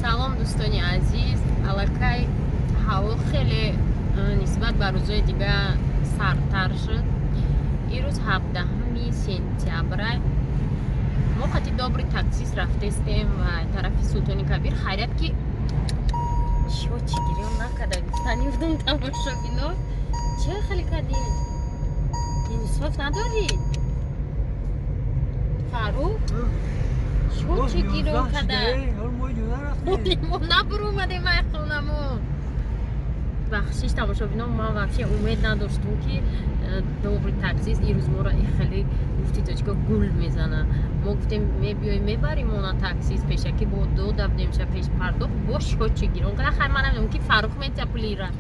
салом дӯстони азиз, аллакай ҳаво хеле нисбат ба рӯзҳои дига сардтар шуд. Ирӯз 17 сентябра. мо қати добри таксис рафтестем ва тарафи Султони Кабир. хайрят ки шо чӣ гирён накарда гуфтани будум тамошобино. Чӣ хеле кардем? инсоф надоред? Фарух шо чӣ гирён карда? мо набур омадем ай хонамо. бахшиш тамошобинон, ман вообще умед надоштум ки добри таксист ирӯз моро хеле гуфти точка гул мезана. Мо гуфтем мебиёем мебарим она таксист пешаки бо додав демша пеш пардохт бош шо чӣ гирён карда. Хайр ман намедонам ки Фарух метя пулира.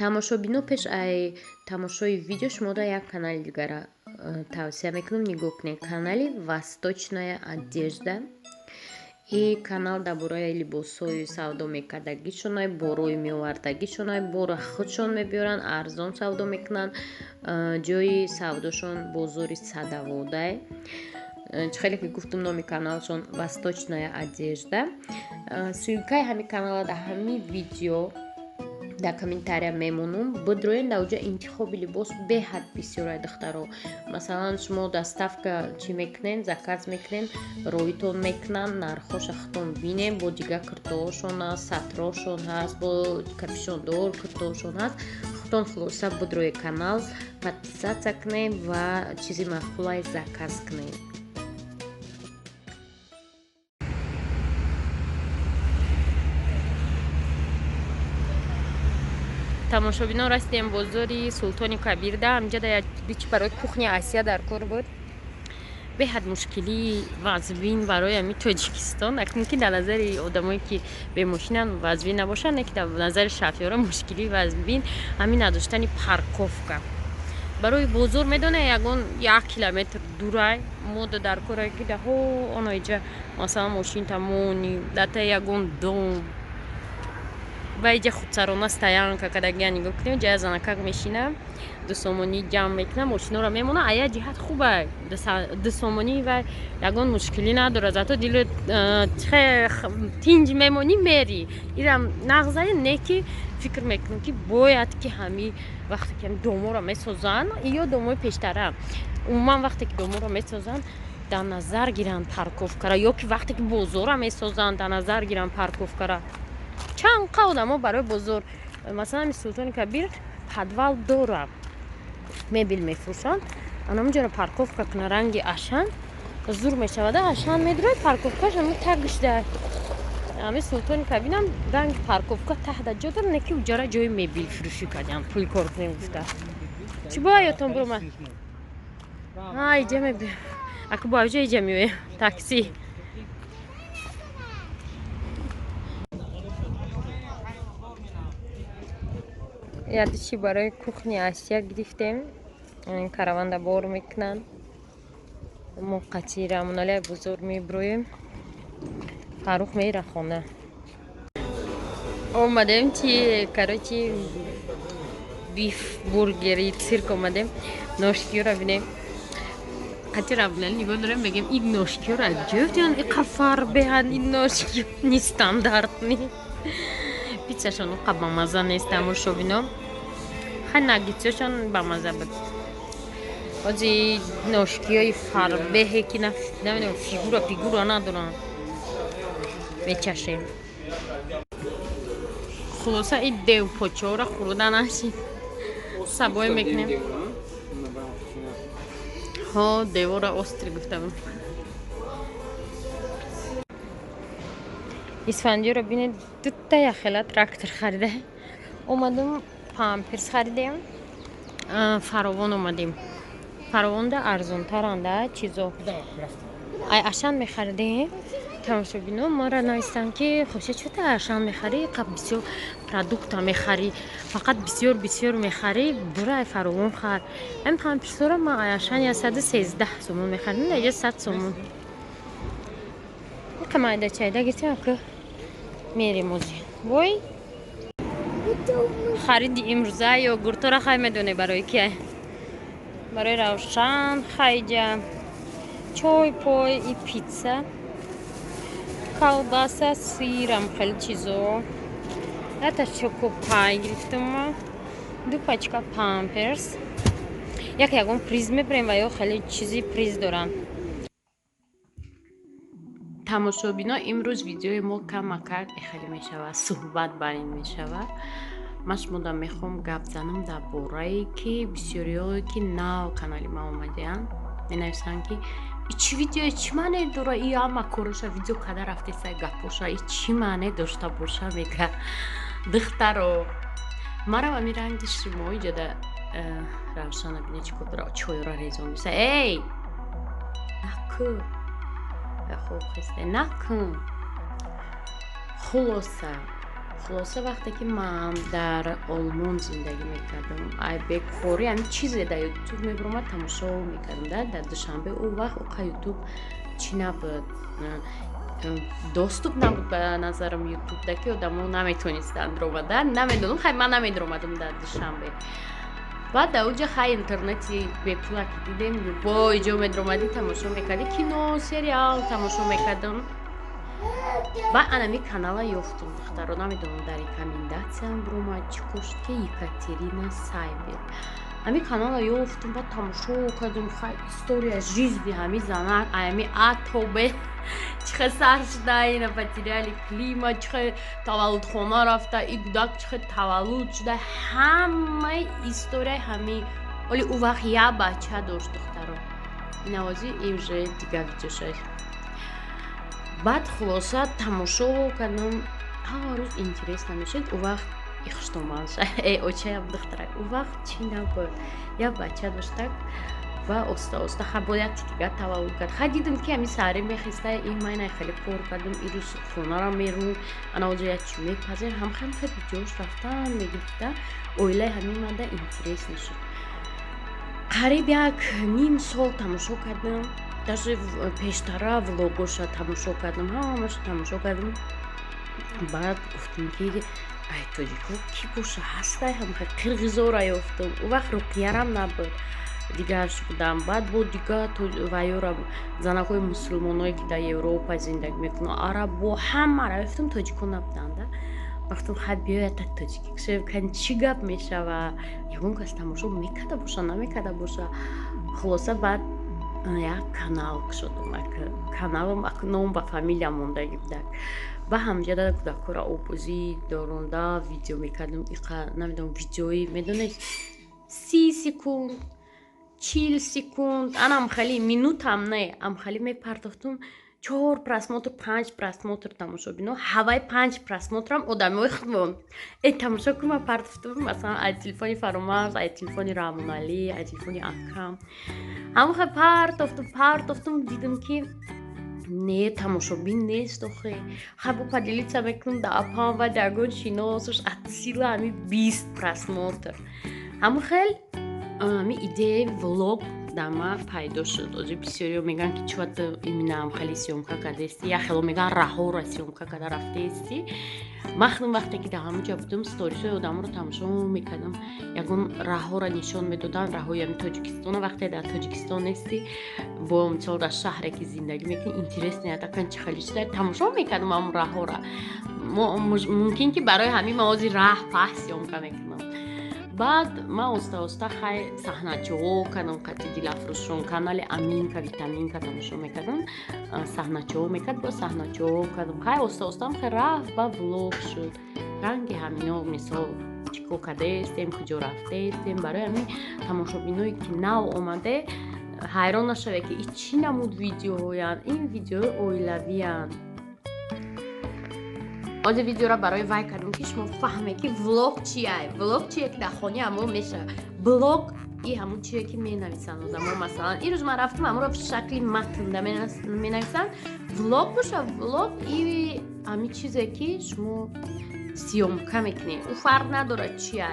тамошобино пеш ай тамошои видео шуморо як канали дигара тавсия мекунам нигоҳ кунед. Канали Восточная одежда. И канал дар бораи либосҳои савдо мекардагишонай, борои меовардагишонай, бора худшон мебиёранд, арзон савдо мекунанд. ҷои савдошон бозори Садоводай. хеле ки гуфтум номи каналшон Восточная одежда. ссилкаи ҳамин канала дар ҳамин видео дар комментария мемонам. Бидроен дар уҷа интихоби либос беҳад бисёр ай духтаро. Масалан шумо доставка чӣ мекунен, заказ мекунен, роитон мекунанд, нархоша худтон бинем. Бо дига куртоошон аст, сатрошон ҳаст, бо капюшондор куртоошон ҳаст. худтон хулоса бидрои канал подписатсия кунем ва чизи махкулай заказ кунем. тамошобинон растем бозори Султони Кабирда. ҳамҷа дар як барои кухня Асия дар кор буд. беҳад мушкилии вазвин барои ҳамин Тоҷикистон. акнун ки дар назари одамое ки бемошинан вазвин набошанд, не ки дар назари шафёра мушкилии вазвин ҳамин надоштани парковка. барои бозор медонед ягон 1 километр дурай мо дар корае ки даҳо оноиҷа масалан мошин тамони дата ягон дом ва иҷа худсарона стоянка кадагия нигоҳ кунем. ҷая занакак мешинам, дусомонӣ ҷамъ мекунам, мошиноро мемона. а як ҷиҳат хубай, дусомонӣ ва ягон мушкилӣ надорад. зато дилу тинҷ мемонӣ мери. ирам нағзае не ки фикр мекунам ки бояд ки ҳамин вақте ки доморо месозанд ё домои пештара умуман вақте ки доморо месозанд дар назар гиранд парковкара, ё ки вақте ки бозора месозанд дар назар гиранд парковкара. чанд қа одамо барои бозор масалан Султони Кабир подвал дора, мебел мефурӯшанд. анамуҷора парковка куна ранги ашан зур мешавада, ашан медрояд парковкаша тагишда. ҳамин Султони Кабирам ранги парковка таҳта ҷо дора, не ки уҷара ҷои мебел фурӯшӣ кардем пули кор кунем гуфта. чӣ бо аётон буромад? иҷа мебел аку бо аҷа иҷа меоем такси. ядчи барои кухни Асия гирифтем. караванда бор мекунанд. мо қати рамоналиай бузург меброем. Фарух мера хона. омадем чи короче биф бургери цирк омадем. ношкиёро бинем. қати рамонали нигоҳ дорем мегем ин ношкиёро ҷӯфтиён иқафар беҳад ин ношкиё нестандартни. пиццашон уқа ба маза нест. тамошобино хай наггетсиёшон ба маза буд. ҳози ношкиёи фарбеҳе ки намедонам фигура надоранд мечашем. хулоса ин девпочаҳоро хӯрда нашид. сабое мекунем. девора остри гуфтам. исфандиёро бинед дутта яхела трактор харида. омадем памперс харидем. фаровон омадем. фаровонда арзонтаранда чизо. ай ашан мехаридем. тамошобино мара навистанд ки хуши чута ашан мехари, қаб бисёр продукта мехари, фақат бисёр мехари, бурай фаровон хар. ин памперсора ма ашан 113 сомон мехарим, иҷа 100 сомон. камайда чайда гитем ак мерим ози. вой خریدی امروزه یوگورت را خواهی میدونی برای که برای روشن خیجه چای پای ای پیتزا کلباسه سیرم خیلی چیزو حتی چوکو پای گرفتم دو پاچکا پامپرس یکون پریز میبریم و یا خیلی چیزی پریز دارن تماشابینا امروز ویدیوی ما کمک خیلی میشود صحبت برین میشود من شما میخوام گپ زنم در باره که بسیاری که نو کانالی ما اومدن مینویسن که چی ویدیو چی معنی داره ای اما کارش ویدیو کده رفته سه گپوشه ای چی معنی داشته باشه میگه دخترو مرا و میرنگ شما ایجاده روشن بینه چی کدر چای را ریزون بیسه ای نکن خوب خسته نکن خلاصه وقتی که من در آلمان زندگی میکردم ای بکاری همین چیزی در یوتیوب میبرم تماشا میکردم در دوشنبه او وقت اوقا یوتیوب چی نبود دوستوب نبود به نظرم یوتیوب دکی آدمو نمیتونستن درآمدن نمیدونم خیلی من نمیدرآمدم در دوشنبه بعد در اونجا خیلی اینترنتی به پول که دیدیم با اینجا میدرآمدی تماشا میکردی کینو سریال تماشا میکردم با انمی کانال یافتم دخترا نمیدونم در رکامنداціям درآمد چی کشت که یکاترینا سایبر همین کانال یافتم با تماشا کردم خیلی істория жизни همین زنان همین اتوبه چه سر شده اینا پتیرالی کلیما چه تولد خونه رفته این گودک چه تولد شده همه істория همین ولی اون وقت یه بچه داشت دخترا این اوازی ایوژه دیگه ویدیو شد بعد خلاصه تماشا کردم روز اینترس نمیشد اون وقت اخشتومان شد اوچه هم دختره اون وقت چی نبود یه بچه داشته و استا خبایت دیگه تولد کرد خیلی دیدم که همین سری میخسته این من خیلی کار کردم این روز خونه را میرون انا اوجا یک چی میپذیر هم خیلی جوش رفتن میگفته اویله همین من ده اینترس نشد قریب یک نیم سال تماشا کردم даже پیشتره ولوگوش تماشا کردم همش تماشا کردم بعد گفتم که ای تاجیکو کی باشه هسته هم قرغیزا را یافتم اون وقت رقیه‌ام نبود دیگه بودم بعد بود دیگه وایورا زنکای مسلمانایی که در اروپا زندگی میکنن عرب با همه را یافتم تاجیکو نبودن وقتی خیلی بیاید تاجیکی کسی کن چی گپ میشه و یکون کس تماشا میکرده باشه نمیکرده باشه خلاصه بعد یک کانال شدم کانالم اکنون با فامیلیا موندگی بودن و همجا در کودکورا اوپوزی دارونده ویدیو میکردم نمیدونم ویدیوی میدونه 30 سکوند 40 سکوند انم خیلی مینوت هم نه ام خیلی میپرداختم 4 просмотр 5 просмотр تماشا بینو هوای 5 просмотр هم آدمی خودم این تماشا که من پرداختم مثلا از تلفنی فرامرز از تلفنی رامون علی از تلفنی اکرم هم خیلی پرداختم دیدم که نه تماشا بین نیست آخه خیلی پدیلیت میکنم در اپام و درگون شیناسوش اتسیل همی 20 просмотр هم خیلی می ایده ولوگ دما پیدا شد اوجی بسیاری میگن که چوات ایمینم خیلی سیومکا کرده استی یا خیلی میگن راهو را سیومکا کرده رفته استی مخدوم وقتی که در همونجا بودم ستوریس آدم رو تماشا میکردم یکون راهو را نشان میدادن راهوی هم تاجیکستان وقتی در تاجیکستان استی با مثال در شهری که زندگی میکنی اینترس نیاد کن چه خیلی شده تماشا میکردم هم راهو را ممکن که برای همین موازی راه پس سیومکا میکنم بعد ما استا خیلی صحنه‌چو کردم قطعی دیلافروشون کانال امین که ویتامین که تماشا میکردم صحنه‌چو میکرد با صحنه‌چو کردم خیلی استا خیلی رفت با ولوگ شد رنگ همینو مثال چیکو کرده استیم کجا رفته استیم برای همین تماشا بینایی که نو اومده حیران نشوه که این چی نمود ویدیو هاین این ویدیو اویلوی هن از ویدیو را برای وای کردم که شما فهمه که ولوگ چیه که در خانه همون میشه بلوگ این همون چیه که می نویسن آدم مثلا این روز من رفتم همون را به شکلی متن می نویسن ولوگ باشه ولوگ این همین چیزه که شما سیومکا میکنی او فرق نداره چیه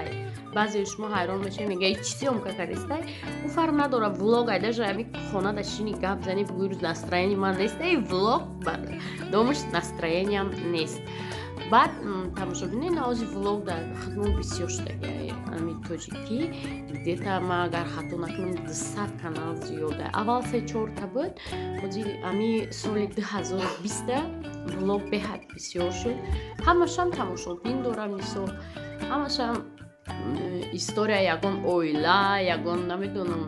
بعضی شما حیران میشه میگه چی سیومکا کردسته او فرق نداره ولوگ ایده همین خانه داشتینی گپ زنی بگوی روز نسترینی من نیست ای ولوگ دومش نسترینی هم نیست баъд тамошобини навози влог дар хизмат бисёр шудагиаи ами тоҷикӣ где-то ман агар хато накунам 200 канал зиёда. Аввал 3-4 буд, ҳозир ами соли 2020 влог беҳад бисёр шуд. Ҳамашам тамошобин дорам, мисол ҳамашам история ягон оила, ягон намедонам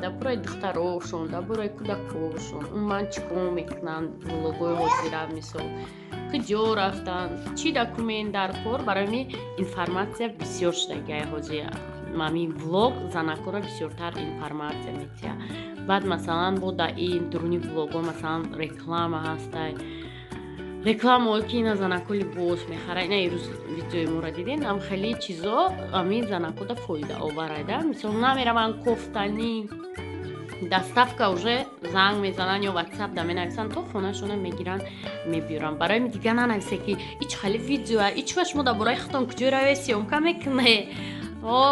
дар бораи духтарошон, дар бораи кӯдакошон, умуман чӣ кор мекунанд влогҳои ҳозира, мисол куҷо рафтанд, чӣ документ дар кор, барои ми информатсия бисёр шудагиаи ҳозир ами влог занакора бисёртар информатсия метиҳад. Баъд масалан бо дар ин дуруни влогҳо масалан реклама ҳастай, рекламаое ки ина занако либос мехаранд, ина ирӯз видеои моро дидин, ам хеле чизо ами занакода фоидаоварада. Мисол намераванд кофтанӣ, доставка уже занг мезананд ё ватсап да менависанд, то хонашона мегиранд мебиёранд. Барои ми дига нанависе ки ич хеле видеоа, ичва шумо дар бораи худтон куҷо равед сёмка мекунед,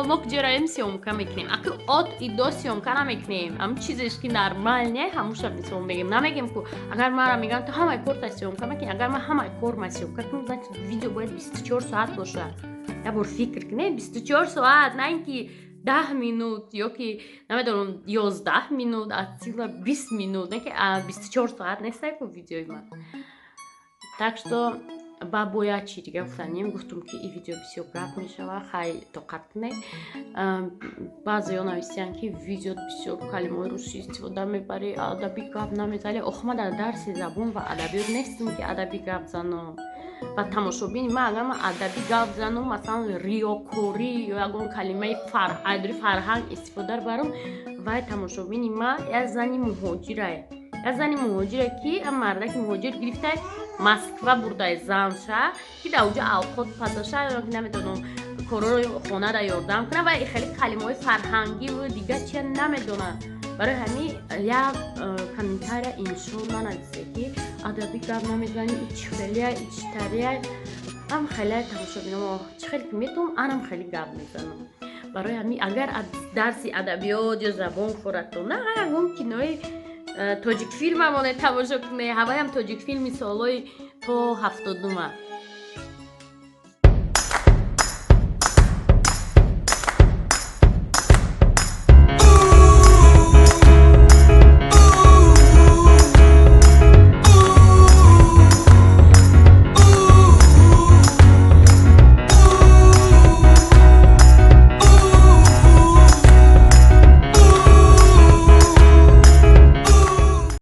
мо куҷо равем сёмка мекунем, аки от идо сёмка намекунем, ҳам чизеш ки нормал не, ҳамуша мисол мегем, намегем ку агар мара мегӯям ту ҳамаи корта сёмка мекунӣ, агар ман ҳамаи корма сёмка кунам, значит видео бояд 24 соат бошад. Ябор фикр кунед, 24 соат, на ин ки 10 минут ё ки намедонам 11 минут, аз сила 20 минут, не ки 24 соат нестай ку видеои ман. Так что ба бояд чӣ дига гуфтанем, гуфтум ки ин видео бисёр гап мешавад, хай тоқат кунед. Баъзеё нависиянд ки видео бисёр калимаҳои русӣ истифода мебарӣ, адабӣ гап намезанӣ. Охо ма дар дарси забон ва адабиёт нестем ки адабӣ гап занон. Ба тамошобини ман агар ман адабӣ гап занам, масалан риёкорӣ ё ягон калимаи айдури фарҳанг истифода барам, вай тамошобини ман як зани муҳоҷирае. Як зани муҳоҷире ки мардаки муҳоҷир гирифта Москва бурдае занша, ки дар онҷо авқот пазаша ё ки намедонам корҳои хонада ёрдам кунад, ва хеле калимаҳои фарҳангӣ ва дига чия намедонад. Барои ҳамин як комментария иншон нанависе ки адабӣ гап намезанӣ, ич хелия, ич тария. Ам хеле тамошобиномо чӣ хеле ки метавонам, анам хеле гап мезанам. Барои ҳамин агар дарси адабиёт ё забон хоратон на, ягон кинои тоҷикфилмамоне тамошо кунед. Ҳаваям тоҷикфилми солҳои то 70-ума.